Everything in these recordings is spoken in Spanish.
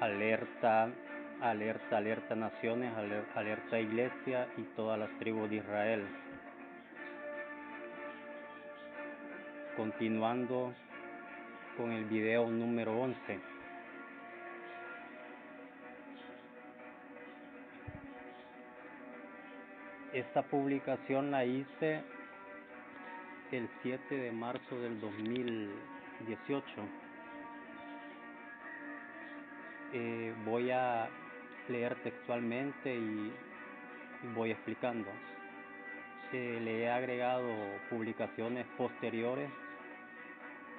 alerta, alerta, alerta naciones, alerta iglesia y todas las tribus de Israel. Continuando con el video número 11. Esta publicación la hice el 7 de marzo del 2018. Voy a leer textualmente y voy explicando. Le he agregado publicaciones posteriores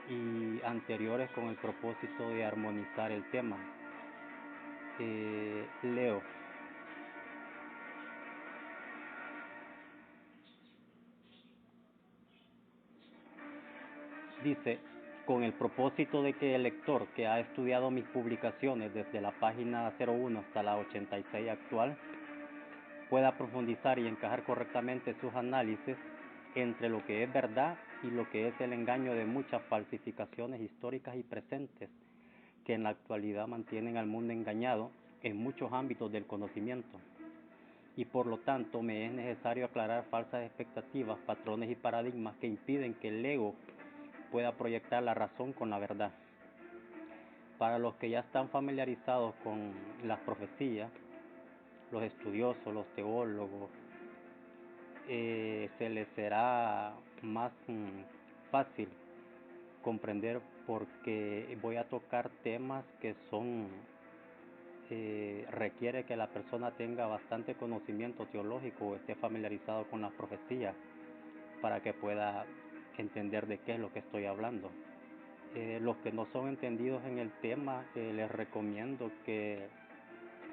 y anteriores con el propósito de armonizar el tema. Leo. Dice, con el propósito de que el lector que ha estudiado mis publicaciones desde la página 01 hasta la 86 actual pueda profundizar y encajar correctamente sus análisis entre lo que es verdad y lo que es el engaño de muchas falsificaciones históricas y presentes que en la actualidad mantienen al mundo engañado en muchos ámbitos del conocimiento. Y por lo tanto me es necesario aclarar falsas expectativas, patrones y paradigmas que impiden que el ego pueda proyectar la razón con la verdad. Para los que ya están familiarizados con las profecías, los estudiosos, los teólogos, se les será más fácil comprender porque voy a tocar temas que requiere que la persona tenga bastante conocimiento teológico o esté familiarizado con las profecías para que pueda entender de qué es lo que estoy hablando. Los que no son entendidos en el tema, les recomiendo que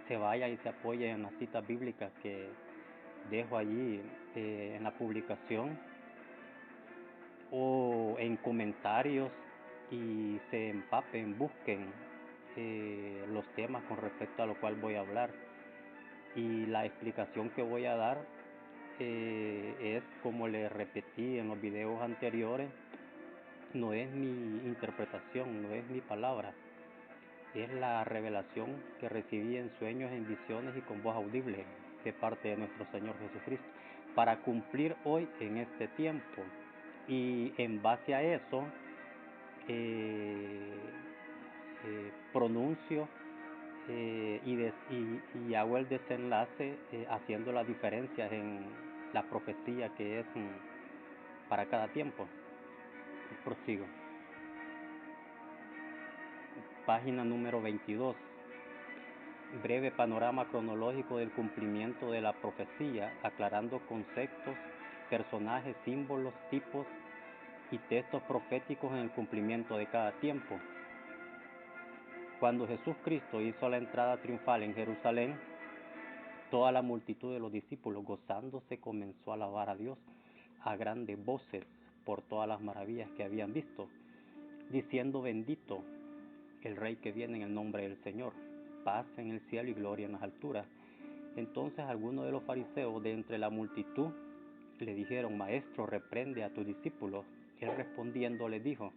se vaya y se apoye en las citas bíblicas que dejo allí en la publicación o en comentarios y se empapen, busquen los temas con respecto a lo cual voy a hablar, y la explicación que voy a dar es como les repetí en los videos anteriores, no es mi interpretación, no es mi palabra, es la revelación que recibí en sueños, en visiones y con voz audible de parte de nuestro Señor Jesucristo para cumplir hoy en este tiempo. Y en base a eso pronuncio y hago el desenlace haciendo las diferencias en la profecía que es para cada tiempo. Prosigo. Página número 22. Breve panorama cronológico del cumplimiento de la profecía, aclarando conceptos, personajes, símbolos, tipos y textos proféticos en el cumplimiento de cada tiempo. Cuando Jesús Cristo hizo la entrada triunfal en Jerusalén, toda la multitud de los discípulos gozándose comenzó a alabar a Dios a grandes voces por todas las maravillas que habían visto, diciendo: bendito el Rey que viene en el nombre del Señor, paz en el cielo y gloria en las alturas. Entonces algunos de los fariseos de entre la multitud le dijeron: Maestro, reprende a tus discípulos. Él respondiendo les dijo: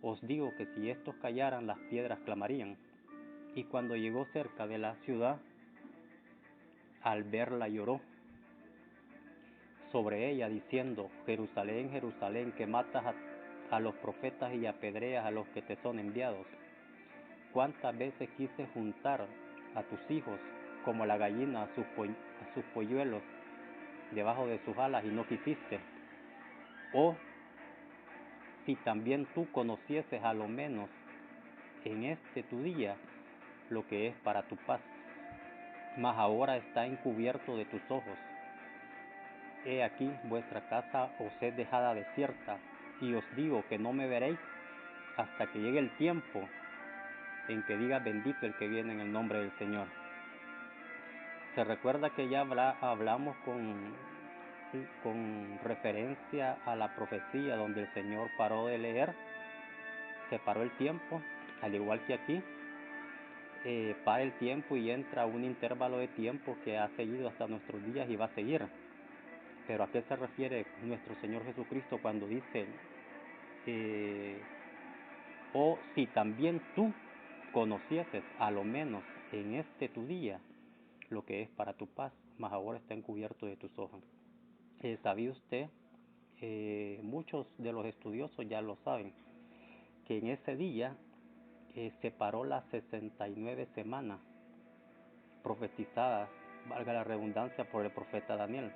os digo que si estos callaran, las piedras clamarían. Y cuando llegó cerca de la ciudad, al verla lloró sobre ella, diciendo: Jerusalén, Jerusalén, que matas a los profetas y apedreas a los que te son enviados. ¿Cuántas veces quise juntar a tus hijos como la gallina a sus polluelos debajo de sus alas y no quisiste? O si también tú conocieses a lo menos en este tu día lo que es para tu paz, mas ahora está encubierto de tus ojos. He aquí vuestra casa os es dejada desierta, y os digo que no me veréis hasta que llegue el tiempo en que diga: bendito el que viene en el nombre del Señor. Se recuerda que ya hablamos con referencia a la profecía donde el Señor paró de leer, se paró el tiempo, al igual que aquí, para el tiempo y entra un intervalo de tiempo que ha seguido hasta nuestros días y va a seguir. Pero ¿a qué se refiere nuestro Señor Jesucristo cuando dice: o si también tú conocieses a lo menos en este tu día lo que es para tu paz, mas ahora está encubierto de tus ojos. ¿Sabía usted? Muchos de los estudiosos ya lo saben, que en ese día se paró las 69 semanas profetizadas, valga la redundancia, por el profeta Daniel.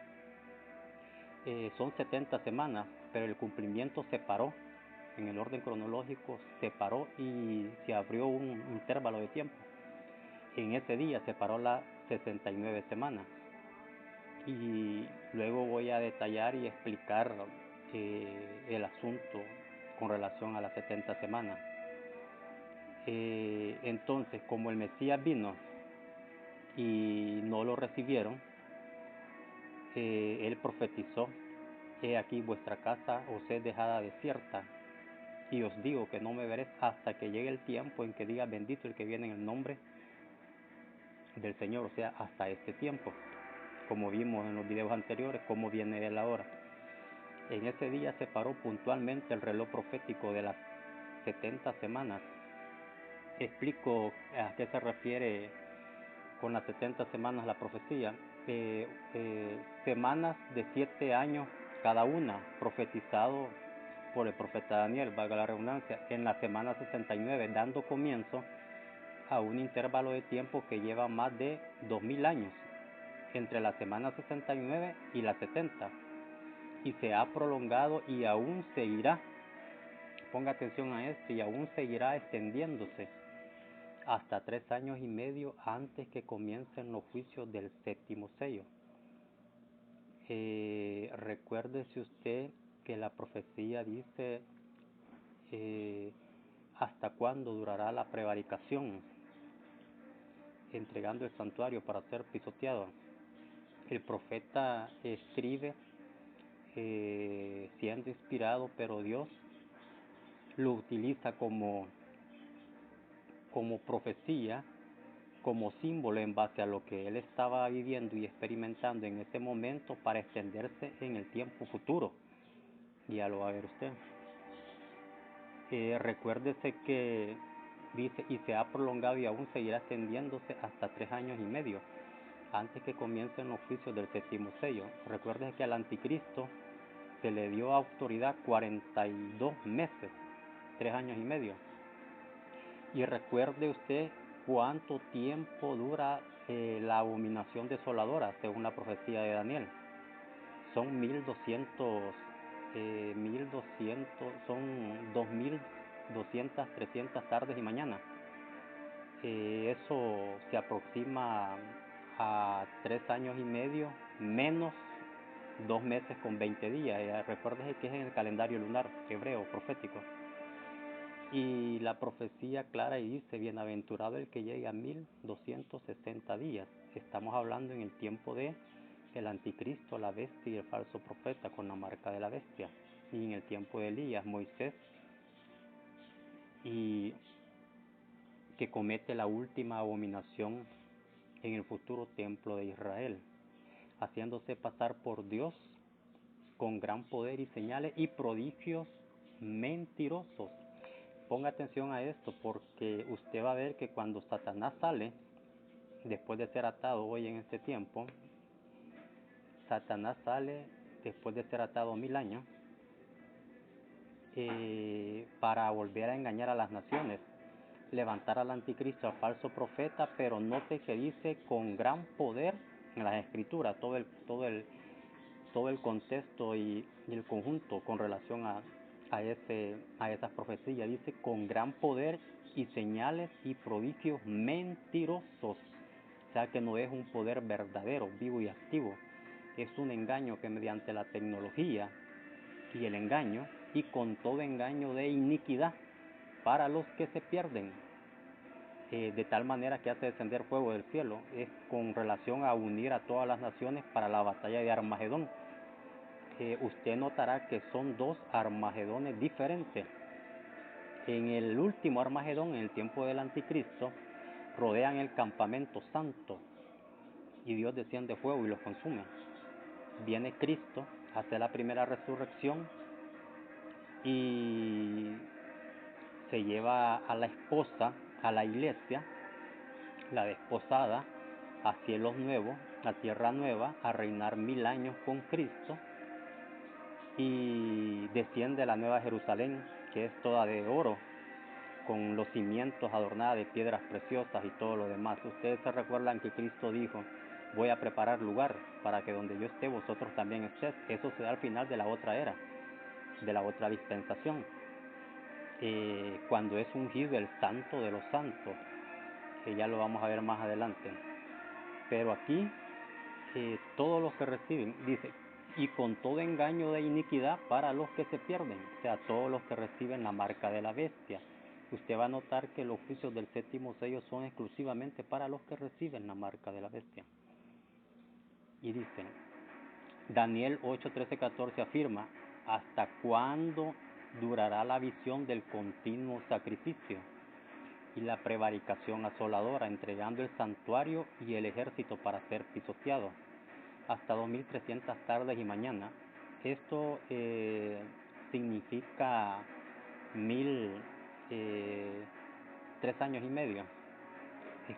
Son 70 semanas, pero el cumplimiento se paró, en el orden cronológico se paró y se abrió un intervalo de tiempo. En ese día se paró las 69 semanas. Y luego voy a detallar y explicar el asunto con relación a las 70 semanas. Entonces, como el Mesías vino y no lo recibieron, él profetizó: he aquí vuestra casa os es dejada desierta, y os digo que no me veréis hasta que llegue el tiempo en que diga bendito el que viene en el nombre del Señor. O sea, hasta este tiempo, como vimos en los videos anteriores, cómo viene él ahora. En ese día se paró puntualmente el reloj profético de las 70 semanas. Explico a qué se refiere con las 70 semanas la profecía. Semanas de 7 años cada una, profetizado por el profeta Daniel, valga la redundancia, en la semana 69, dando comienzo a un intervalo de tiempo que lleva más de 2000 años, entre la semana 69 y la 70, y se ha prolongado y aún seguirá, ponga atención a esto, y aún seguirá extendiéndose hasta 3 años y medio antes que comiencen los juicios del séptimo sello. Recuérdese usted que la profecía dice hasta cuándo durará la prevaricación, entregando el santuario para ser pisoteado. El profeta escribe siendo inspirado, pero Dios lo utiliza como profecía, como símbolo en base a lo que él estaba viviendo y experimentando en ese momento para extenderse en el tiempo futuro. Ya lo va a ver usted. Recuérdese que dice, y se ha prolongado y aún seguirá extendiéndose hasta 3 años y medio, antes que comiencen los juicios del séptimo sello. Recuérdese que al anticristo se le dio autoridad 42 meses, 3 años y medio. Y recuerde usted cuánto tiempo dura la abominación desoladora, según la profecía de Daniel. Son 1200, son 2200, 300 tardes y mañanas. Eso se aproxima a 3 años y medio, menos 2 meses con 20 días. Recuerde que es en el calendario lunar hebreo profético. Y la profecía clara y dice: bienaventurado el que llegue a 1260 días. Estamos hablando en el tiempo de el anticristo, la bestia y el falso profeta con la marca de la bestia. Y en el tiempo de Elías, Moisés, y que comete la última abominación en el futuro templo de Israel, haciéndose pasar por Dios con gran poder y señales y prodigios mentirosos. Ponga atención a esto, porque usted va a ver que cuando Satanás sale, después de ser atado hoy en este tiempo, Satanás sale después de ser atado 1000 años para volver a engañar a las naciones, levantar al anticristo, al falso profeta, pero note que dice con gran poder en las escrituras, todo el contexto y el conjunto con relación a esas profecías. Dice con gran poder y señales y prodigios mentirosos. O sea que no es un poder verdadero, vivo y activo. Es un engaño que mediante la tecnología y el engaño, y con todo engaño de iniquidad para los que se pierden, de tal manera que hace descender fuego del cielo. Es con relación a unir a todas las naciones para la batalla de Armagedón. Usted notará que son 2 Armagedones diferentes. En el último Armagedón, en el tiempo del anticristo, rodean el campamento santo y Dios desciende fuego y los consume. Viene Cristo, hace la primera resurrección y se lleva a la esposa a la iglesia, la desposada, a cielos nuevos, a tierra nueva, a reinar 1000 años con Cristo, y desciende la nueva Jerusalén, que es toda de oro, con los cimientos adornada de piedras preciosas y todo lo demás. Ustedes se recuerdan que Cristo dijo: voy a preparar lugar para que donde yo esté vosotros también estéis. Eso se da al final de la otra era, de la otra dispensación, cuando es ungido el santo de los santos, que ya lo vamos a ver más adelante. Pero aquí todos los que reciben, dice, y con todo engaño de iniquidad para los que se pierden, o sea, todos los que reciben la marca de la bestia. Usted va a notar que los juicios del séptimo sello son exclusivamente para los que reciben la marca de la bestia. Y dice, Daniel 8, 13, 14 afirma: ¿hasta cuándo durará la visión del continuo sacrificio y la prevaricación asoladora, entregando el santuario y el ejército para ser pisoteados? Hasta 2300 tardes y mañana. Esto significa 3 años y medio,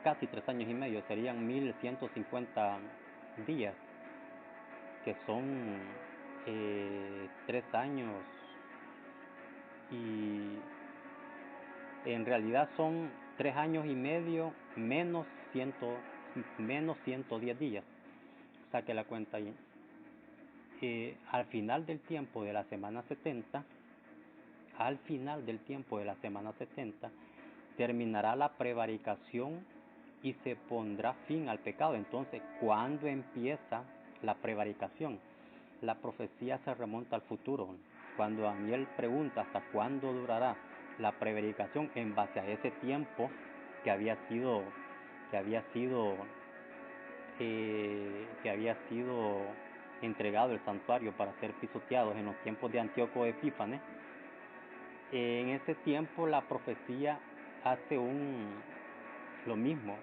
casi 3 años y medio, serían 1150 días, que son 3 años, y en realidad son 3 años y medio menos 110 días. Saque la cuenta ahí. Al final del tiempo de la semana 70, terminará la prevaricación y se pondrá fin al pecado. Entonces, ¿cuándo empieza la prevaricación? La profecía se remonta al futuro. Cuando Daniel pregunta hasta cuándo durará la prevaricación, en base a ese tiempo que había sido entregado el santuario para ser pisoteados en los tiempos de Antíoco Epífanes, en ese tiempo la profecía hace lo mismo,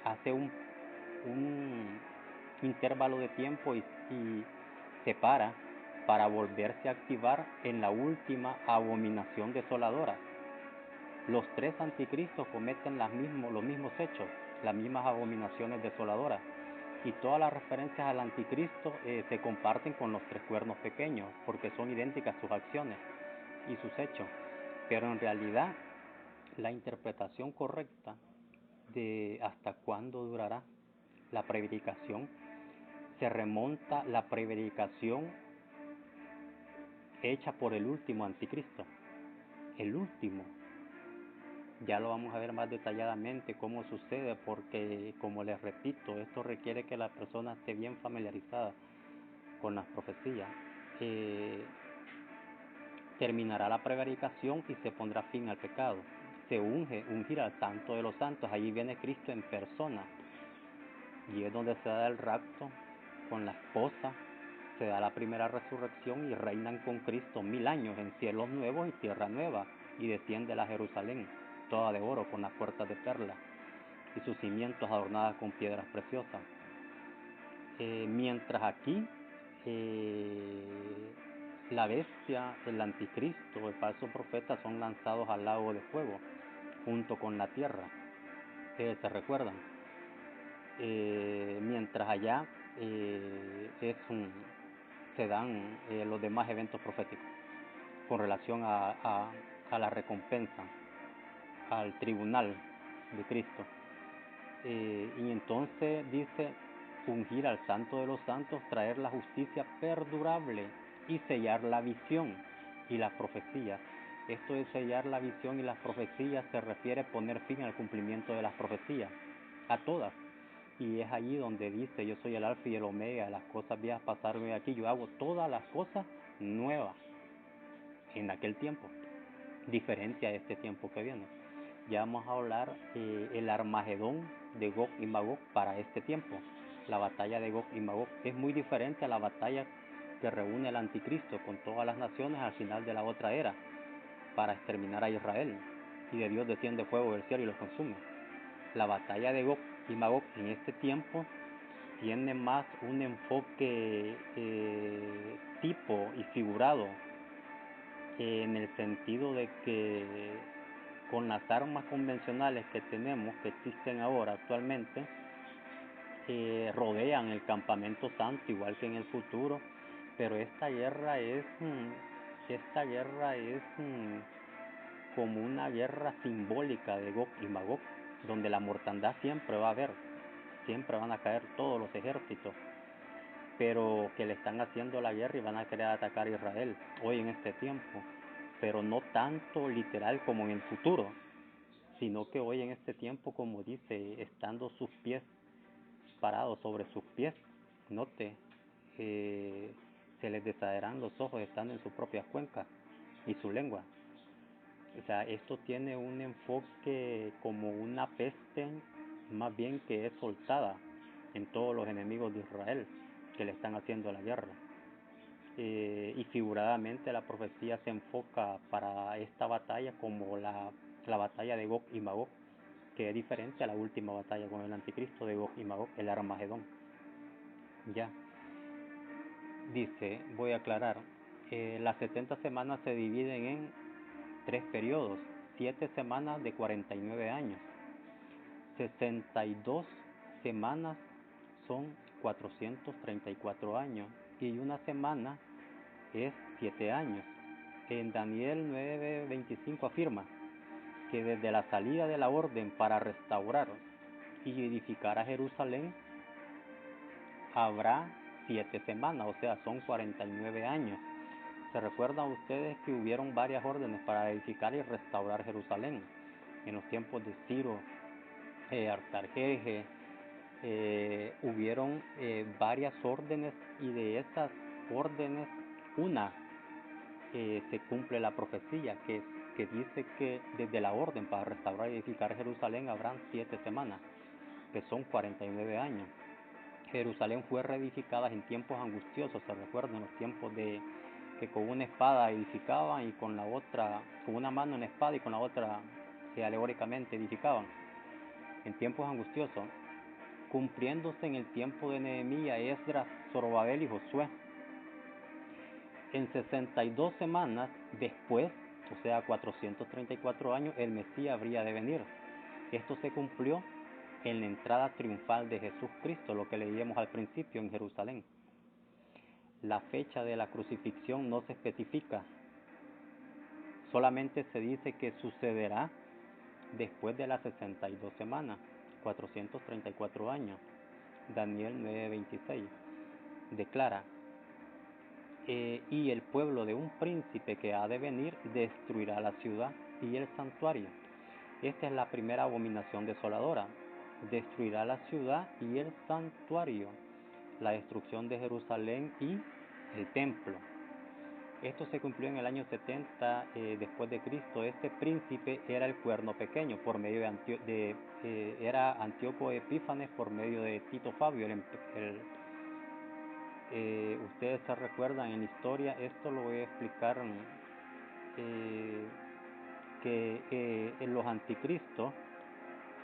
hace un intervalo de tiempo y se para volverse a activar en la última abominación desoladora. Los 3 anticristos cometen los mismos hechos, las mismas abominaciones desoladoras, y todas las referencias al anticristo se comparten con los 3 cuernos pequeños, porque son idénticas sus acciones y sus hechos. Pero en realidad la interpretación correcta de hasta cuándo durará la prevaricación se remonta a la prevaricación hecha por el último anticristo. El último, ya lo vamos a ver más detalladamente cómo sucede, porque, como les repito, esto requiere que la persona esté bien familiarizada con las profecías. Terminará la prevaricación y se pondrá fin al pecado. Se ungirá al santo de los santos. Allí viene Cristo en persona, y es donde se da el rapto con la esposa, se da la primera resurrección y reinan con Cristo 1000 años en cielos nuevos y tierra nueva, y desciende la Jerusalén toda de oro con las puertas de perla y sus cimientos adornadas con piedras preciosas. Mientras aquí la bestia, el anticristo, el falso profeta son lanzados al lago de fuego junto con la tierra. ¿Se recuerdan? Mientras allá se dan los demás eventos proféticos con relación a la recompensa, al tribunal de Cristo. Y entonces dice: ungir al santo de los santos, traer la justicia perdurable y sellar la visión y las profecías. Esto de sellar la visión y las profecías se refiere a poner fin al cumplimiento de las profecías, a todas. Y es allí donde dice: yo soy el alfa y el omega, las cosas viejas pasaron aquí, yo hago todas las cosas nuevas. En aquel tiempo, diferente a este tiempo que viene. Ya vamos a hablar el Armagedón de Gog y Magog para este tiempo. La batalla de Gog y Magog es muy diferente a la batalla que reúne el anticristo con todas las naciones al final de la otra era para exterminar a Israel, y de Dios desciende fuego del cielo y los consume. La batalla de Gog y Magog en este tiempo tiene más un enfoque tipo y figurado, en el sentido de que con las armas convencionales que tenemos, que existen ahora actualmente, rodean el campamento santo igual que en el futuro, pero esta guerra es como una guerra simbólica de Gog y Magog, donde la mortandad siempre va a haber, siempre van a caer todos los ejércitos, pero que le están haciendo la guerra y van a querer atacar a Israel hoy en este tiempo, pero no tanto literal como en el futuro, sino que hoy en este tiempo, como dice, estando sus pies parados sobre sus pies, note, se les deshacerán los ojos estando en sus propias cuencas y su lengua. O sea, esto tiene un enfoque como una peste, más bien que es soltada en todos los enemigos de Israel que le están haciendo la guerra. Y figuradamente la profecía se enfoca para esta batalla como la batalla de Gog y Magog, que es diferente a la última batalla con el anticristo de Gog y Magog, el Armagedón. Ya. Dice, voy a aclarar, las 70 semanas se dividen en 3 periodos, 7 semanas de 49 años, 62 semanas son 434 años y una semana es 7 años. En Daniel 9:25 afirma que desde la salida de la orden para restaurar y edificar a Jerusalén habrá 7 semanas, o sea, son 49 años. ¿Se recuerdan ustedes que hubieron varias órdenes para edificar y restaurar Jerusalén? En los tiempos de Ciro, Artajerjes, hubieron varias órdenes y de esas órdenes una se cumple la profecía que dice que desde la orden para restaurar y edificar Jerusalén habrán 7 semanas, que son 49 años. Jerusalén fue reedificada en tiempos angustiosos, se recuerdan los tiempos de que con una espada edificaban y con la otra, con una mano en espada y con la otra alegóricamente edificaban. En tiempos angustiosos, cumpliéndose en el tiempo de Nehemías, Esdras, Zorobabel y Josué. En 62 semanas después, o sea 434 años, el Mesías habría de venir. Esto se cumplió en la entrada triunfal de Jesucristo, lo que leíamos al principio en Jerusalén. La fecha de la crucifixión no se especifica, solamente se dice que sucederá después de las 62 semanas, 434 años. Daniel 9:26 declara, y el pueblo de un príncipe que ha de venir destruirá la ciudad y el santuario. Esta es la primera abominación desoladora. Destruirá la ciudad y el santuario, la destrucción de Jerusalén y el templo. Esto se cumplió en el año 70 después de Cristo. Este príncipe era el cuerno pequeño, por medio era Antíoco Epífanes por medio de Tito Fabio. Ustedes se recuerdan en la historia, esto lo voy a explicar, que en los anticristos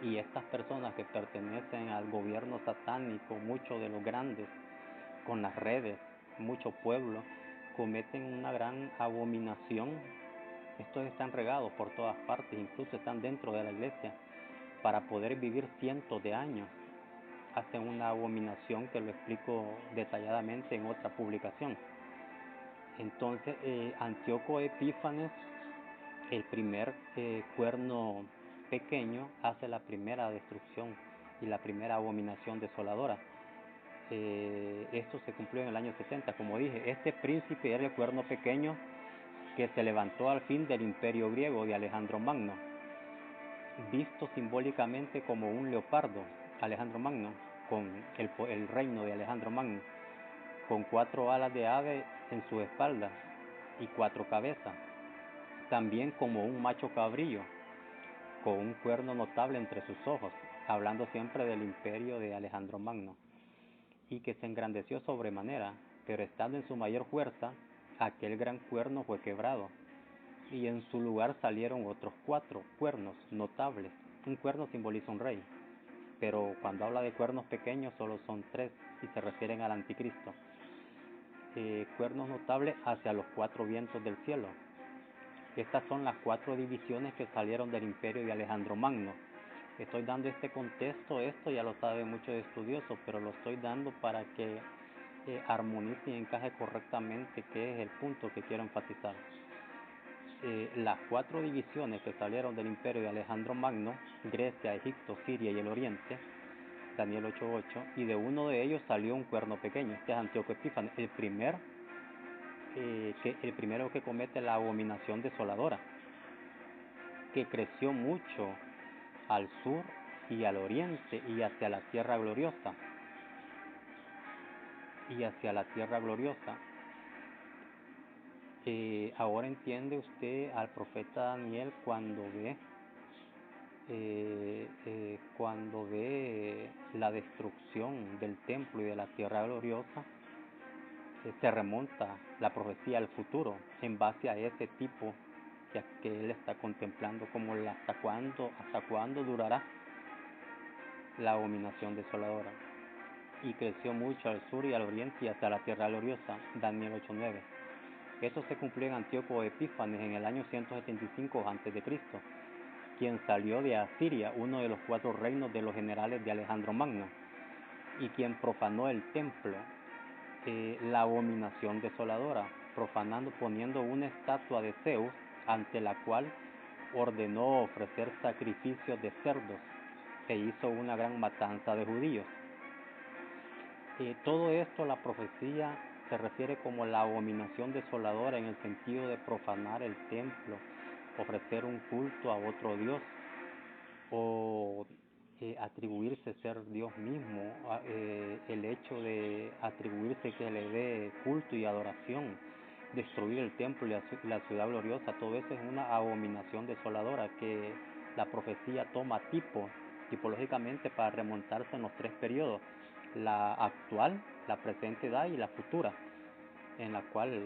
y estas personas que pertenecen al gobierno satánico, muchos de los grandes, con las redes, muchos pueblos, cometen una gran abominación. Estos están regados por todas partes, incluso están dentro de la iglesia, para poder vivir cientos de años. Hacen una abominación que lo explico detalladamente en otra publicación. Entonces, Antíoco Epífanes, el primer cuerno pequeño, hace la primera destrucción y la primera abominación desoladora. Esto se cumplió en el año 70. Como dije, este príncipe era el cuerno pequeño que se levantó al fin del imperio griego de Alejandro Magno, visto simbólicamente como un leopardo. Alejandro Magno, con el reino de Alejandro Magno, con 4 alas de ave en su espalda y 4 cabezas, también como un macho cabrillo, con un cuerno notable entre sus ojos, hablando siempre del imperio de Alejandro Magno, y que se engrandeció sobremanera, pero estando en su mayor fuerza, aquel gran cuerno fue quebrado, y en su lugar salieron otros 4 cuernos notables. Un cuerno simboliza un rey, pero cuando habla de cuernos pequeños solo son 3 y se refieren al anticristo. Cuernos notables hacia los 4 vientos del cielo. Estas son las 4 divisiones que salieron del imperio de Alejandro Magno. Estoy dando este contexto, esto ya lo saben muchos estudiosos, pero lo estoy dando para que armonice y encaje correctamente qué es el punto que quiero enfatizar. Las 4 divisiones que salieron del imperio de Alejandro Magno, Grecia, Egipto, Siria y el Oriente, Daniel 8:8, y de uno de ellos salió un cuerno pequeño, este es Antíoco Epífanes, el primero que comete la abominación desoladora, que creció mucho al sur y al oriente y hacia la tierra gloriosa. Ahora entiende usted al profeta Daniel cuando ve la destrucción del templo y de la tierra gloriosa. Se remonta la profecía al futuro en base a ese tipo que él está contemplando, como hasta cuándo durará la abominación desoladora. Y creció mucho al sur y al oriente y hasta la tierra gloriosa, Daniel 8:9. Esto se cumplió en Antíoco Epífanes en el año 175 a.C., quien salió de Asiria, uno de los 4 reinos de los generales de Alejandro Magno, y quien profanó el templo, la abominación desoladora, poniendo una estatua de Zeus, ante la cual ordenó ofrecer sacrificios de cerdos, e hizo una gran matanza de judíos. Todo esto, la profecía se refiere como la abominación desoladora en el sentido de profanar el templo, ofrecer un culto a otro Dios o atribuirse ser Dios mismo, el hecho de atribuirse que le dé culto y adoración, destruir el templo y la ciudad gloriosa, todo eso es una abominación desoladora que la profecía toma tipológicamente para remontarse en los 3 periodos, la actual, la presente edad y la futura, en la cual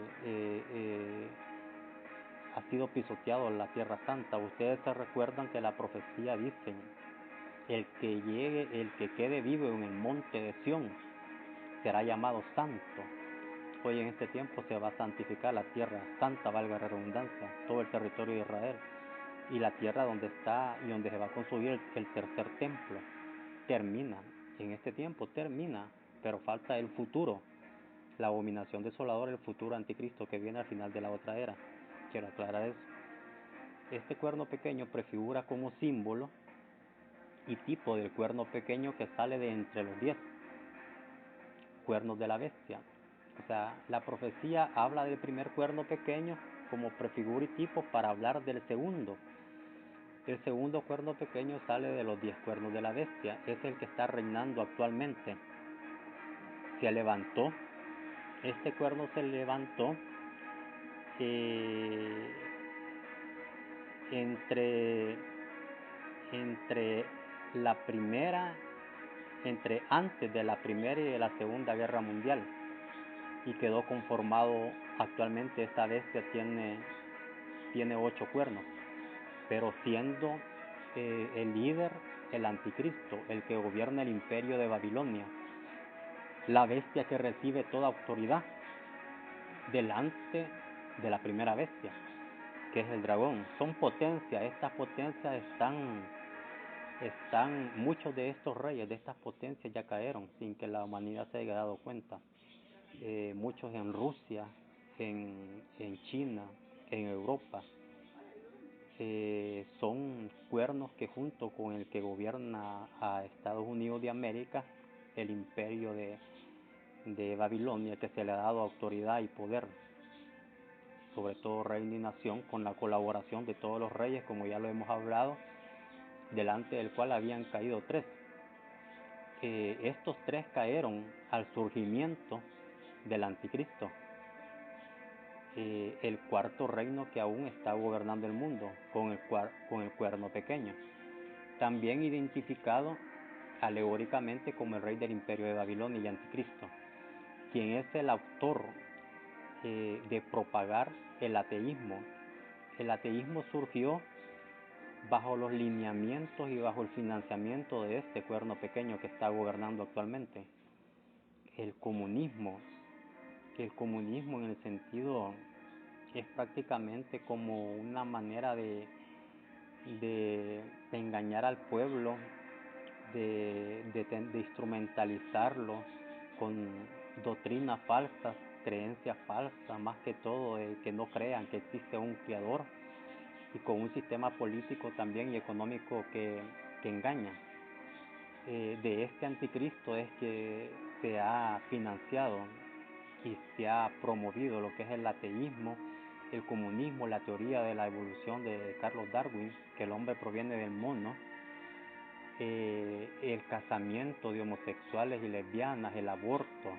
ha sido pisoteado la Tierra Santa. Ustedes se recuerdan que la profecía dice: el que quede vivo en el monte de Sión será llamado santo. Hoy en este tiempo se va a santificar la Tierra Santa, valga la redundancia, todo el territorio de Israel, y la tierra donde está y donde se va a construir el tercer templo. Termina, en este tiempo termina, pero falta el futuro, la abominación desoladora, el futuro anticristo que viene al final de la otra era. Quiero aclarar eso. Este cuerno pequeño prefigura como símbolo y tipo del cuerno pequeño que sale de entre los 10 cuernos de la bestia. O sea, la profecía habla del primer cuerno pequeño como prefigura y tipo para hablar del segundo. El segundo cuerno pequeño sale de los 10 cuernos de la bestia, es el que está reinando actualmente. Se levantó, este cuerno se levantó antes de la Primera y de la Segunda Guerra Mundial, y quedó conformado. Actualmente esta bestia tiene 8 cuernos, pero siendo el líder el anticristo, el que gobierna el imperio de Babilonia, la bestia que recibe toda autoridad delante de la primera bestia, que es el dragón. Son potencias, estas potencias muchos de estos reyes de estas potencias ya cayeron sin que la humanidad se haya dado cuenta. Muchos en Rusia, en China, en Europa, son cuernos que, junto con el que gobierna a Estados Unidos de América, el imperio de Babilonia, que se le ha dado autoridad y poder sobre todo reino y nación, con la colaboración de todos los reyes, como ya lo hemos hablado, delante del cual habían caído 3. Estos 3 cayeron al surgimiento del anticristo, el cuarto reino que aún está gobernando el mundo, con el cuerno pequeño, también identificado alegóricamente como el rey del imperio de Babilonia y anticristo, quien es el autor de propagar el ateísmo. El ateísmo surgió bajo los lineamientos y bajo el financiamiento de este cuerno pequeño que está gobernando actualmente. El comunismo en el sentido es prácticamente como una manera de engañar al pueblo, de instrumentalizarlo con doctrinas falsas, creencias falsas, más que todo que no crean que existe un creador, y con un sistema político también y económico que engaña. De este anticristo es que se ha financiado y se ha promovido lo que es el ateísmo, el comunismo, la teoría de la evolución de Carlos Darwin, que el hombre proviene del mono, el casamiento de homosexuales y lesbianas, el aborto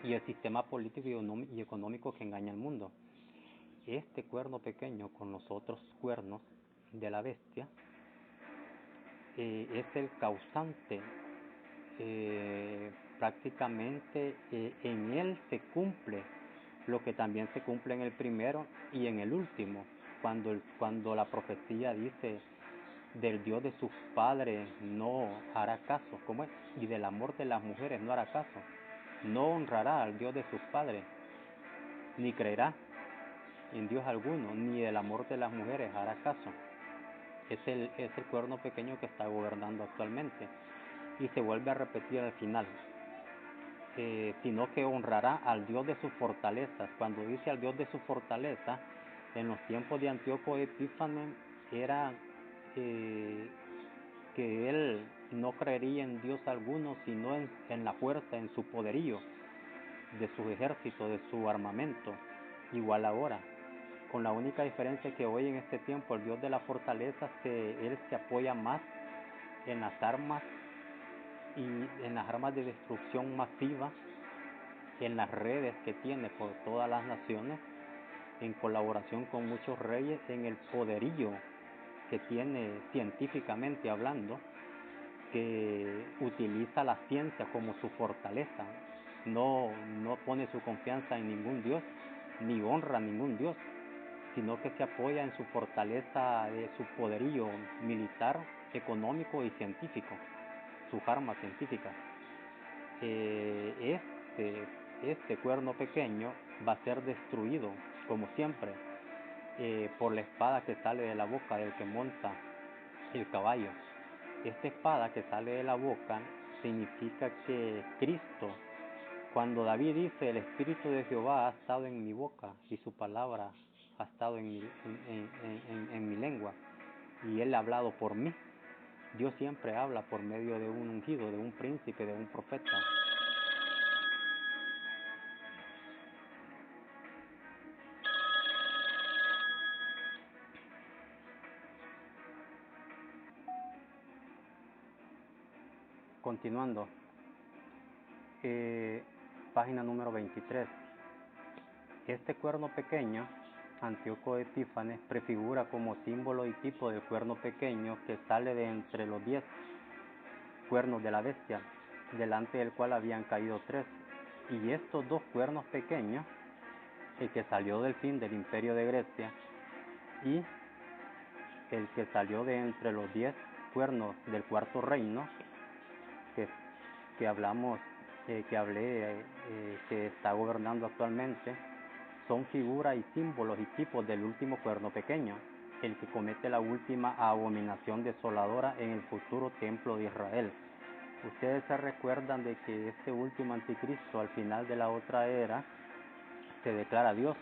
y el sistema político y económico que engaña al mundo. Este cuerno pequeño con los otros cuernos de la bestia es el causante. Prácticamente en él se cumple lo que también se cumple en el primero y en el último, cuando la profecía dice: del Dios de sus padres no hará caso, ¿cómo es? Y del amor de las mujeres no hará caso. No honrará al Dios de sus padres, ni creerá en Dios alguno, ni del amor de las mujeres hará caso. Es el cuerno pequeño que está gobernando actualmente, y se vuelve a repetir al final, sino que honrará al Dios de sus fortalezas. Cuando dice al Dios de su fortaleza, en los tiempos de Antíoco Epífanes era que él no creería en Dios alguno, sino en la fuerza, en su poderío de su ejército, de su armamento. Igual ahora, con la única diferencia que hoy en este tiempo el Dios de la fortaleza él se apoya más en las armas, y en las armas de destrucción masiva, en las redes que tiene por todas las naciones, en colaboración con muchos reyes, en el poderío que tiene científicamente hablando, que utiliza la ciencia como su fortaleza. No pone su confianza en ningún Dios, ni honra a ningún Dios, sino que se apoya en su fortaleza de su poderío militar, económico y científico, sus armas científicas. Este cuerno pequeño va a ser destruido, como siempre, por la espada que sale de la boca del que monta el caballo. Esta espada que sale de la boca significa que Cristo, cuando David dice: el Espíritu de Jehová ha estado en mi boca y su palabra ha estado en mi lengua, y él ha hablado por mí. Dios siempre habla por medio de un ungido, de un príncipe, de un profeta. Continuando, página número 23. Este cuerno pequeño, Antíoco Epífanes, prefigura como símbolo y tipo del cuerno pequeño que sale de entre los 10 cuernos de la bestia, delante del cual habían caído 3. Y estos 2 cuernos pequeños, el que salió del fin del imperio de Grecia y el que salió de entre los 10 cuernos del cuarto reino, que hablamos, que está gobernando actualmente, son figuras y símbolos y tipos del último cuerno pequeño, el que comete la última abominación desoladora en el futuro templo de Israel. Ustedes se recuerdan de que este último anticristo, al final de la otra era, se declara Dios.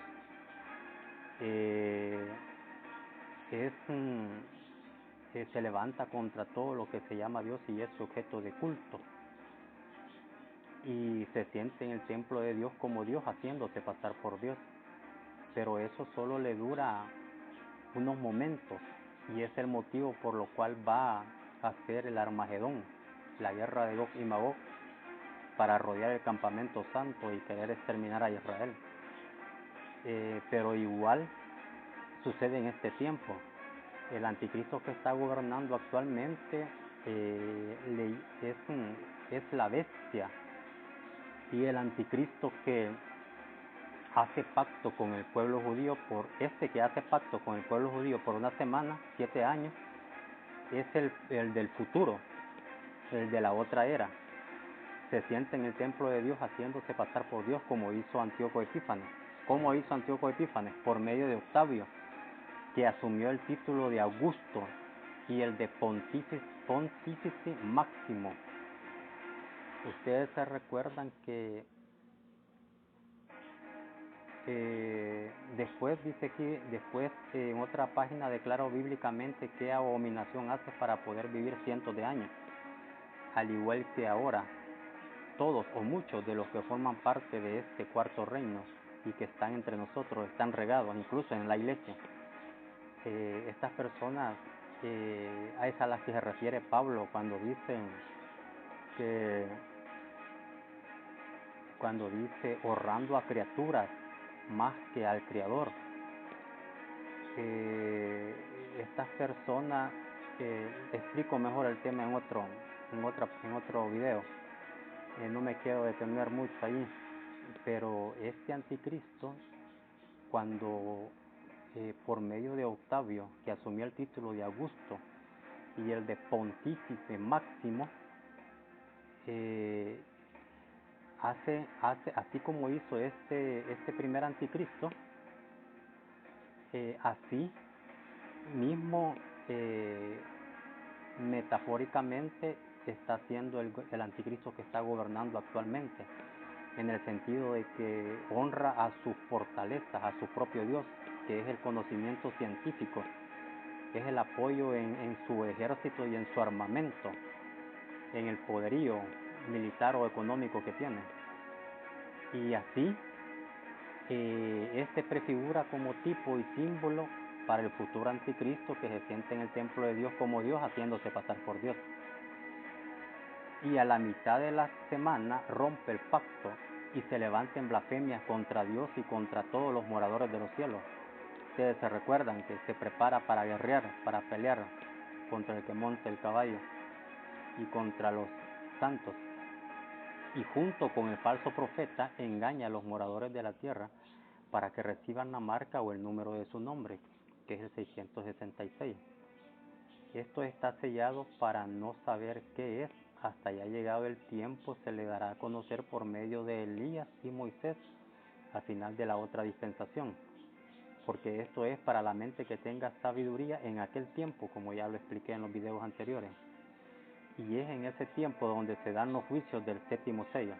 Se levanta contra todo lo que se llama Dios y es objeto de culto, y se siente en el templo de Dios como Dios, haciéndose pasar por Dios. Pero eso solo le dura unos momentos, y es el motivo por lo cual va a hacer el Armagedón, la guerra de Gog y Magog, para rodear el campamento santo y querer exterminar a Israel. Pero igual sucede en este tiempo. El anticristo que está gobernando actualmente es la bestia, y el anticristo que hace pacto con el pueblo judío que hace pacto con el pueblo judío por una semana, 7 años, es el del futuro, el de la otra era. Se siente en el templo de Dios haciéndose pasar por Dios, como hizo Antíoco Epífanes. ¿Cómo hizo Antíoco Epífanes? Por medio de Octavio, que asumió el título de Augusto y el de Pontífice Máximo. Ustedes se recuerdan que después dice aquí, en otra página declaró bíblicamente qué abominación hace para poder vivir cientos de años. Al igual que ahora, todos o muchos de los que forman parte de este cuarto reino y que están entre nosotros, están regados, incluso en la iglesia. Estas personas, a esas a las que se refiere Pablo cuando dice honrando a criaturas más que al Creador. Estas personas, explico mejor el tema en otro video. No me quiero detener mucho ahí, pero este anticristo, cuando por medio de Octavio, que asumió el título de Augusto, y el de Pontífice Máximo, hace así como hizo este primer anticristo, así mismo metafóricamente está haciendo el anticristo que está gobernando actualmente, en el sentido de que honra a sus fortalezas, a su propio Dios, que es el conocimiento científico, que es el apoyo en su ejército y en su armamento, en el poderío militar o económico que tiene. Y así este prefigura como tipo y símbolo para el futuro anticristo que se siente en el templo de Dios como Dios, haciéndose pasar por Dios. Y a la mitad de la semana rompe el pacto y se levanta en blasfemia contra Dios y contra todos los moradores de los cielos. Ustedes se recuerdan que se prepara para guerrear, para pelear contra el que monta el caballo y contra los santos. Y junto con el falso profeta engaña a los moradores de la tierra para que reciban la marca o el número de su nombre, que es el 666. Esto está sellado para no saber qué es. Hasta ya llegado el tiempo se le dará a conocer por medio de Elías y Moisés al final de la otra dispensación, porque esto es para la mente que tenga sabiduría en aquel tiempo, como ya lo expliqué en los videos anteriores. Y es en ese tiempo donde se dan los juicios del séptimo sello.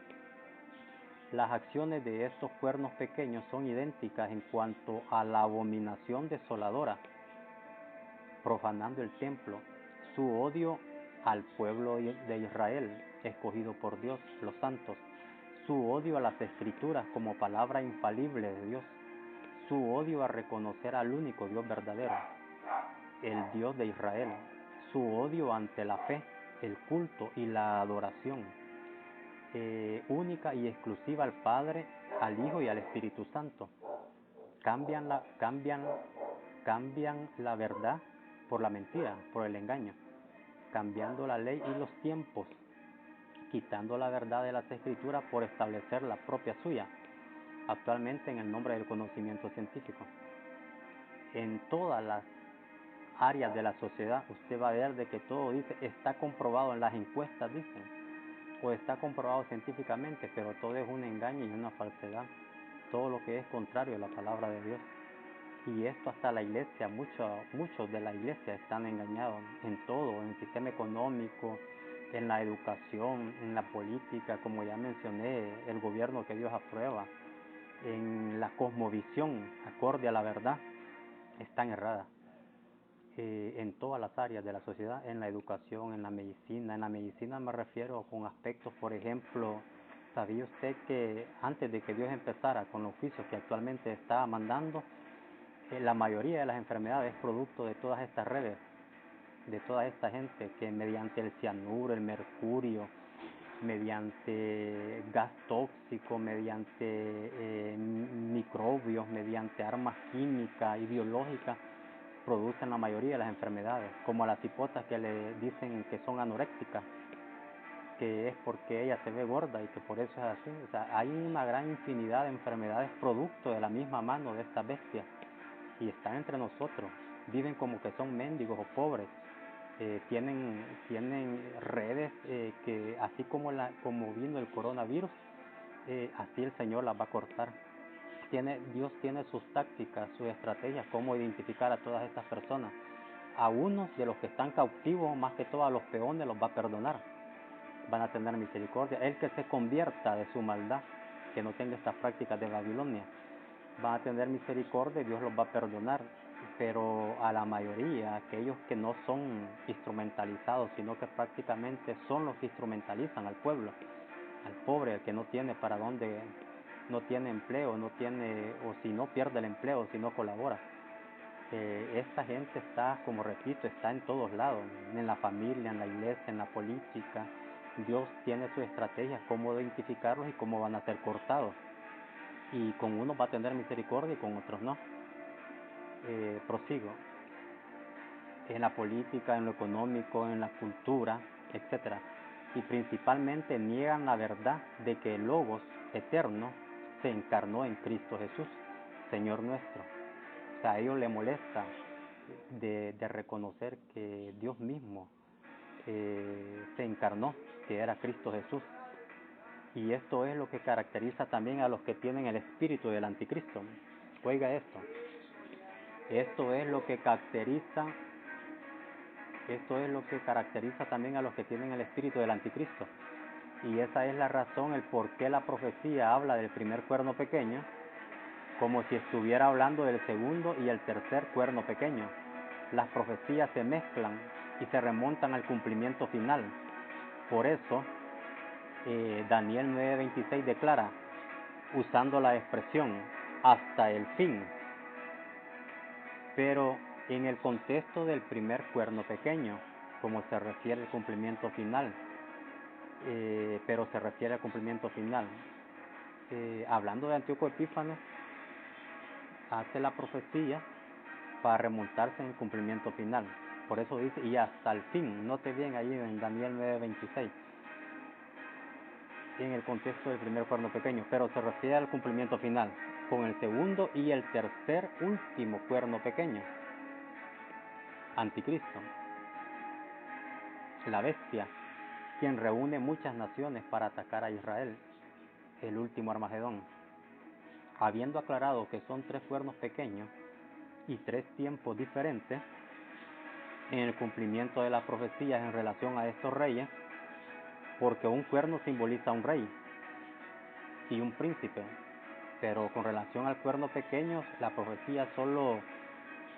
Las acciones de estos cuernos pequeños son idénticas en cuanto a la abominación desoladora, profanando el templo, su odio al pueblo de Israel, escogido por Dios, los santos, su odio a las escrituras como palabra infalible de Dios, su odio a reconocer al único Dios verdadero, el Dios de Israel, su odio ante la fe, el culto y la adoración única y exclusiva al Padre, al Hijo y al Espíritu Santo. Cambian la verdad por la mentira, por el engaño, cambiando la ley y los tiempos, quitando la verdad de las Escrituras por establecer la propia suya, actualmente en el nombre del conocimiento científico. En todas las áreas de la sociedad usted va a ver de que todo dice, está comprobado en las encuestas, dicen, o está comprobado científicamente, pero todo es un engaño y una falsedad, todo lo que es contrario a la palabra de Dios. Y esto hasta la iglesia, muchos de la iglesia están engañados en todo, en el sistema económico, en la educación, en la política, como ya mencioné, el gobierno que Dios aprueba, en la cosmovisión acorde a la verdad, están erradas. En todas las áreas de la sociedad, en la educación, en la medicina. En la medicina me refiero con aspectos, por ejemplo, ¿sabía usted que antes de que Dios empezara con los juicios que actualmente está mandando, la mayoría de las enfermedades es producto de todas estas redes, de toda esta gente que mediante el cianuro, el mercurio, mediante gas tóxico, mediante microbios, mediante armas químicas y biológicas, producen la mayoría de las enfermedades, como a las hipotas que le dicen que son anoréxicas, que es porque ella se ve gorda y que por eso es así. O sea, hay una gran infinidad de enfermedades producto de la misma mano de estas bestias y están entre nosotros, viven como que son mendigos o pobres, tienen redes que así como vino el coronavirus, así el Señor las va a cortar. Dios tiene sus tácticas, sus estrategias, cómo identificar a todas estas personas. A unos de los que están cautivos, más que todo a los peones, los va a perdonar. Van a tener misericordia. El que se convierta de su maldad, que no tenga estas prácticas de Babilonia, van a tener misericordia y Dios los va a perdonar. Pero a la mayoría, aquellos que no son instrumentalizados, sino que prácticamente son los que instrumentalizan al pueblo, al pobre, al que no tiene para dónde, no tiene empleo, no tiene, o si no pierde el empleo, si no colabora. Esta gente está, como repito, está en todos lados, en la familia, en la iglesia, en la política. Dios tiene su estrategia, cómo identificarlos y cómo van a ser cortados. Y con unos va a tener misericordia y con otros no. Prosigo. En la política, en lo económico, en la cultura, etc. Y principalmente niegan la verdad de que el Logos eterno se encarnó en Cristo Jesús, Señor nuestro. O sea, a ellos les molesta de reconocer que Dios mismo se encarnó, que era Cristo Jesús. Y esto es lo que caracteriza también a los que tienen el espíritu del anticristo. Oiga esto. Esto es lo que caracteriza también a los que tienen el espíritu del anticristo. Y esa es la razón, el por qué la profecía habla del primer cuerno pequeño, como si estuviera hablando del segundo y el tercer cuerno pequeño. Las profecías se mezclan y se remontan al cumplimiento final. Por eso, Daniel 9:26 declara, usando la expresión hasta el fin, pero en el contexto del primer cuerno pequeño, como se refiere al cumplimiento final, hablando de Antíoco Epífanes, hace la profecía para remontarse en el cumplimiento final. Por eso dice, y hasta el fin, note bien ahí en Daniel 9:26, en el contexto del primer cuerno pequeño, pero se refiere al cumplimiento final, con el segundo y el tercer último cuerno pequeño. Anticristo, la bestia, quien reúne muchas naciones para atacar a Israel, el último Armagedón. Habiendo aclarado que son 3 cuernos pequeños y 3 tiempos diferentes, en el cumplimiento de las profecías en relación a estos reyes, porque un cuerno simboliza un rey y un príncipe, pero con relación al cuerno pequeño, la profecía solo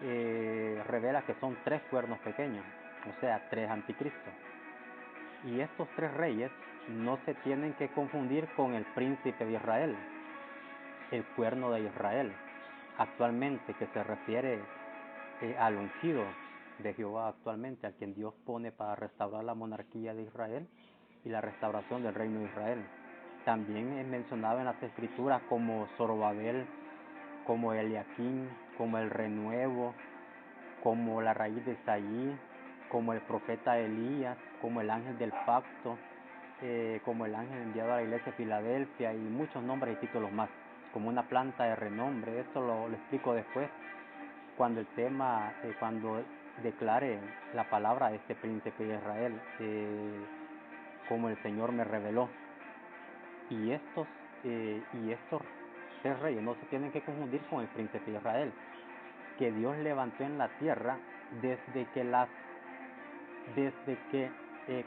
revela que son 3 cuernos pequeños, o sea, 3 anticristos. Y estos 3 reyes no se tienen que confundir con el príncipe de Israel, el cuerno de Israel, actualmente, que se refiere al ungido de Jehová actualmente, a quien Dios pone para restaurar la monarquía de Israel y la restauración del reino de Israel. También es mencionado en las escrituras como Zorobabel, como Eliaquín, como el renuevo, como la raíz de Isaí, como el profeta Elías, como el ángel del pacto, como el ángel enviado a la iglesia de Filadelfia, y muchos nombres y títulos más, como una planta de renombre. Esto lo explico después, cuando cuando declare la palabra de este príncipe de Israel, como el Señor me reveló. Y estos 3 reyes no se tienen que confundir con el príncipe de Israel, que Dios levantó en la tierra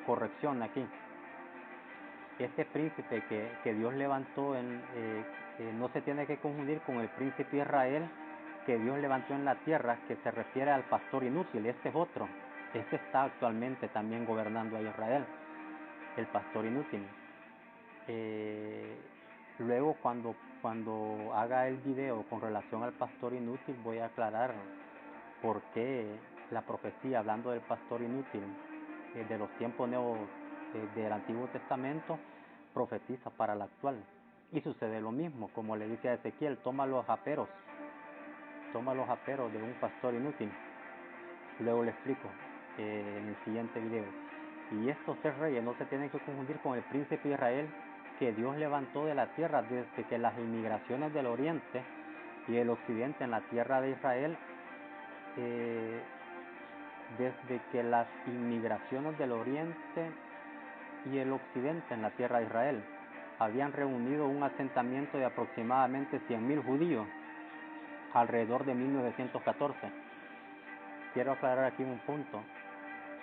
corrección aquí. Este príncipe que Dios levantó no se tiene que confundir con el príncipe de Israel que Dios levantó en la tierra, que se refiere al pastor inútil. Este es otro. Este está actualmente también gobernando a Israel, el pastor inútil. Luego cuando haga el video con relación al pastor inútil, voy a aclarar por qué la profecía, hablando del pastor inútil de los tiempos del Antiguo Testamento, profetiza para el actual. Y sucede lo mismo, como le dice a Ezequiel, toma los aperos de un pastor inútil. Luego le explico en el siguiente video. Y estos 3 reyes no se tienen que confundir con el príncipe de Israel, que Dios levantó de la tierra desde que las inmigraciones del oriente y el occidente en la tierra de Israel, desde que las inmigraciones del oriente y el occidente en la tierra de Israel, habían reunido un asentamiento de aproximadamente 100.000 judíos alrededor de 1914. Quiero aclarar aquí un punto.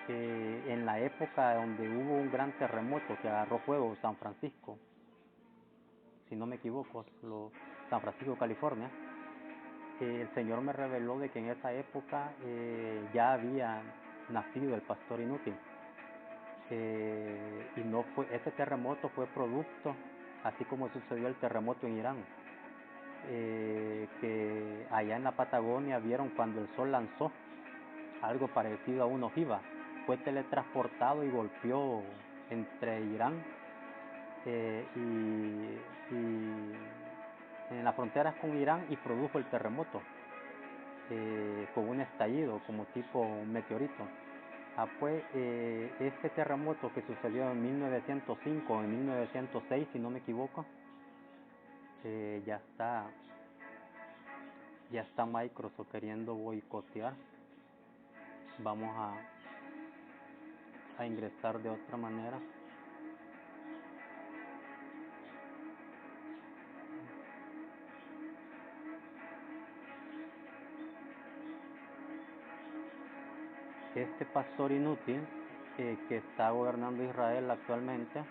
En la época donde hubo un gran terremoto que agarró fuego San Francisco, si no me equivoco, San Francisco, California, el Señor me reveló de que en esa época ya había nacido el pastor inútil. Y no fue, ese terremoto fue producto, así como sucedió el terremoto en Irán, que allá en la Patagonia vieron cuando el sol lanzó algo parecido a una ojiva, fue teletransportado y golpeó entre Irán y en las fronteras con Irán y produjo el terremoto con un estallido como tipo un meteorito. Pues este terremoto que sucedió en 1905 o en 1906, si no me equivoco, ya está Microsoft queriendo boicotear. Vamos a ingresar de otra manera. Este pastor inútil que está gobernando Israel actualmente,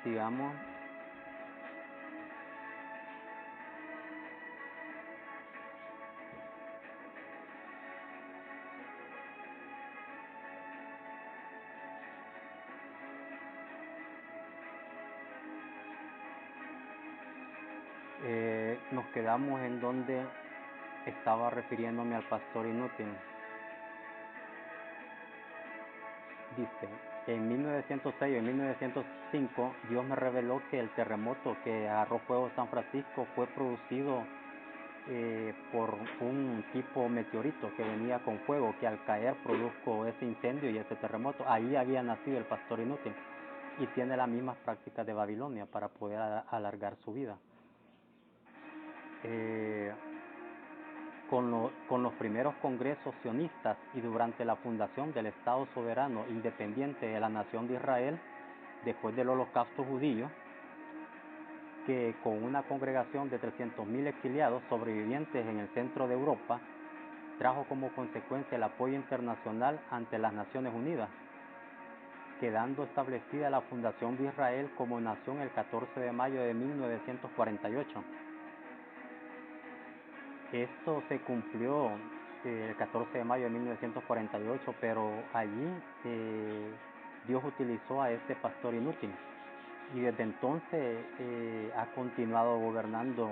sigamos. Nos quedamos en donde estaba refiriéndome al pastor inútil. Dice, en 1906 o en 1905 Dios me reveló que el terremoto que agarró fuego San Francisco fue producido por un tipo meteorito que venía con fuego, que al caer produjo ese incendio y ese terremoto. Ahí había nacido el pastor inútil y tiene las mismas prácticas de Babilonia para poder alargar su vida. Con los primeros congresos sionistas y durante la fundación del Estado soberano independiente de la nación de Israel, después del holocausto judío, que con una congregación de 300.000 exiliados sobrevivientes en el centro de Europa, trajo como consecuencia el apoyo internacional ante las Naciones Unidas, quedando establecida la fundación de Israel como nación el 14 de mayo de 1948. Esto se cumplió el 14 de mayo de 1948, pero allí Dios utilizó a este pastor inútil y desde entonces ha continuado gobernando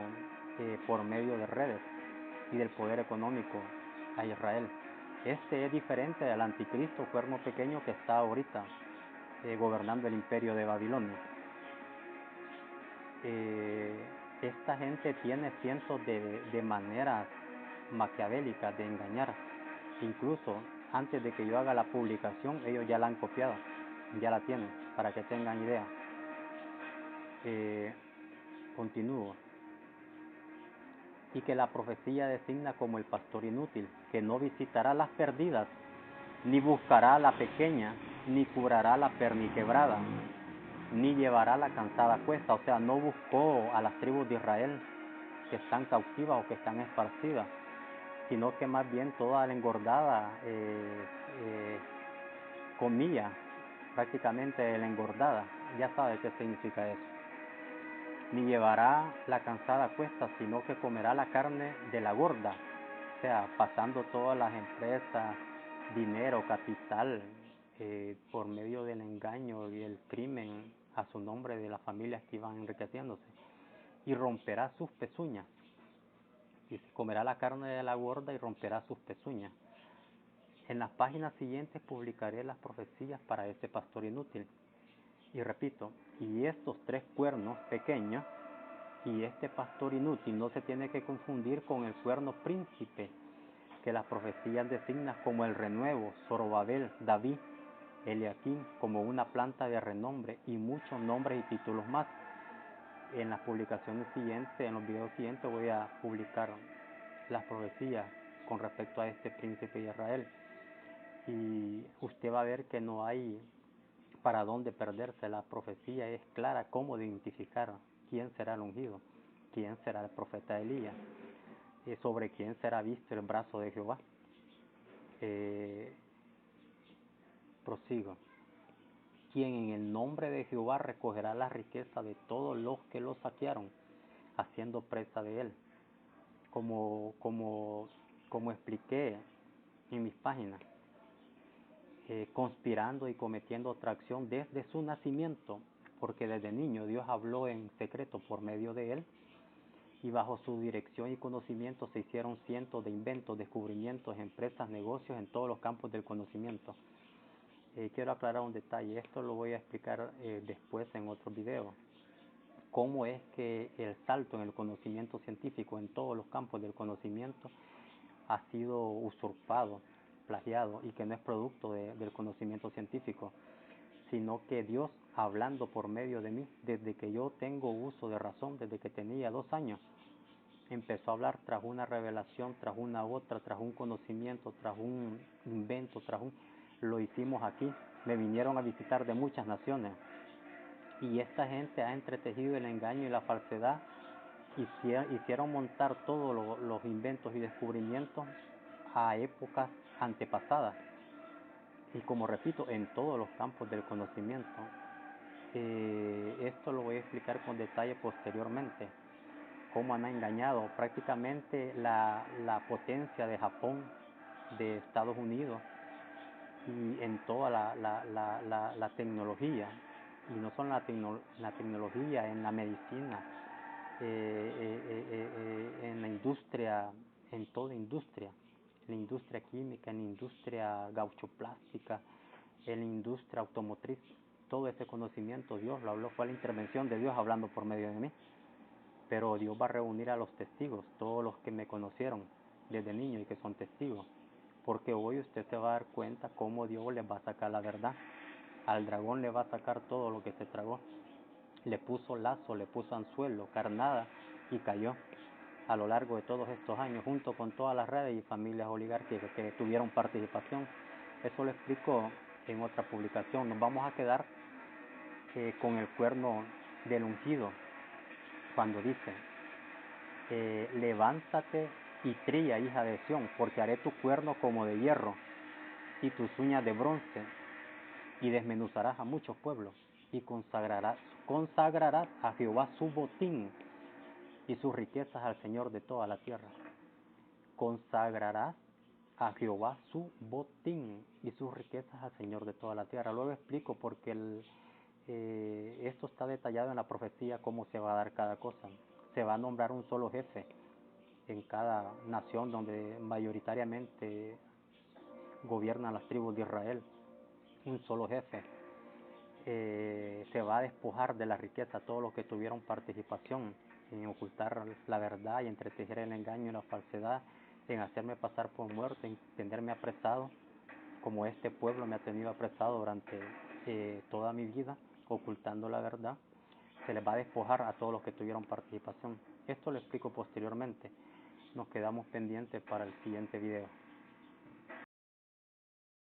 por medio de redes y del poder económico a Israel. Este es diferente del anticristo, cuerno pequeño que está ahorita gobernando el imperio de Babilonia. Esta gente tiene cientos de maneras maquiavélicas de engañar. Incluso antes de que yo haga la publicación, ellos ya la han copiado, ya la tienen, para que tengan idea. Continúo. Y que la profecía designa como el pastor inútil, que no visitará las perdidas, ni buscará a la pequeña, ni curará a la perniquebrada, ni llevará la cansada cuesta. O sea, no buscó a las tribus de Israel que están cautivas o que están esparcidas, sino que más bien toda la engordada comía prácticamente la engordada. Ya sabe qué significa eso. Ni llevará la cansada cuesta, sino que comerá la carne de la gorda. O sea, pasando todas las empresas, dinero, capital, por medio del engaño y el crimen a su nombre de las familias que iban enriqueciéndose. Y romperá sus pezuñas. Y se comerá la carne de la gorda y romperá sus pezuñas. En las páginas siguientes publicaré las profecías para este pastor inútil. Y repito, y estos 3 cuernos pequeños y este pastor inútil no se tiene que confundir con el cuerno príncipe, que las profecías designan como el renuevo, Zorobabel, David, Eliaquim, como una planta de renombre y muchos nombres y títulos más. En las publicaciones siguientes, en los videos siguientes, voy a publicar las profecías con respecto a este príncipe de Israel. Y usted va a ver que no hay para dónde perderse. La profecía es clara cómo identificar quién será el ungido, quién será el profeta Elías, sobre quién será visto el brazo de Jehová. Prosigo. Quien en el nombre de Jehová recogerá la riqueza de todos los que lo saquearon, haciendo presa de él. Como expliqué en mis páginas, conspirando y cometiendo traición desde su nacimiento, porque desde niño Dios habló en secreto por medio de él, y bajo su dirección y conocimiento se hicieron cientos de inventos, descubrimientos, empresas, negocios en todos los campos del conocimiento. Quiero aclarar un detalle, esto lo voy a explicar después en otro video. Cómo es que el salto en el conocimiento científico en todos los campos del conocimiento ha sido usurpado, plagiado, y que no es producto del conocimiento científico, sino que Dios, hablando por medio de mí, desde que yo tengo uso de razón, desde que tenía 2 años, empezó a hablar tras una revelación, tras una otra, tras un conocimiento, tras un invento, lo hicimos aquí. Me vinieron a visitar de muchas naciones, y esta gente ha entretejido el engaño y la falsedad, hicieron montar todos los inventos y descubrimientos a épocas antepasadas, y como repito, en todos los campos del conocimiento. Esto lo voy a explicar con detalle posteriormente, cómo han engañado prácticamente la potencia de Japón, de Estados Unidos, y en toda la tecnología, y no solo la tecnología, en la medicina, en la industria, en toda industria, en la industria química, en la industria gauchoplástica, en la industria automotriz. Todo ese conocimiento Dios lo habló, fue la intervención de Dios hablando por medio de mí. Pero Dios va a reunir a los testigos, todos los que me conocieron desde niño y que son testigos, porque hoy usted se va a dar cuenta cómo Dios les va a sacar la verdad. Al dragón le va a sacar todo lo que se tragó. Le puso lazo, le puso anzuelo, carnada, y cayó a lo largo de todos estos años, junto con todas las redes y familias oligárquicas que tuvieron participación. Eso lo explico en otra publicación. Nos vamos a quedar con el cuerno del ungido, cuando dice: levántate y trilla, hija de Sión, porque haré tu cuerno como de hierro y tus uñas de bronce, y desmenuzarás a muchos pueblos, y consagrarás a Jehová su botín y sus riquezas al Señor de toda la tierra. Consagrarás a Jehová su botín y sus riquezas al Señor de toda la tierra. Luego explico porque esto está detallado en la profecía, cómo se va a dar cada cosa. Se va a nombrar un solo jefe en cada nación donde mayoritariamente gobiernan las tribus de Israel. Un solo jefe. Se va a despojar de la riqueza a todos los que tuvieron participación en ocultar la verdad y entretejer el engaño y la falsedad, en hacerme pasar por muerto, en tenerme apresado, como este pueblo me ha tenido apresado durante toda mi vida, ocultando la verdad. Se les va a despojar a todos los que tuvieron participación. Esto lo explico posteriormente. Nos quedamos pendientes para el siguiente video.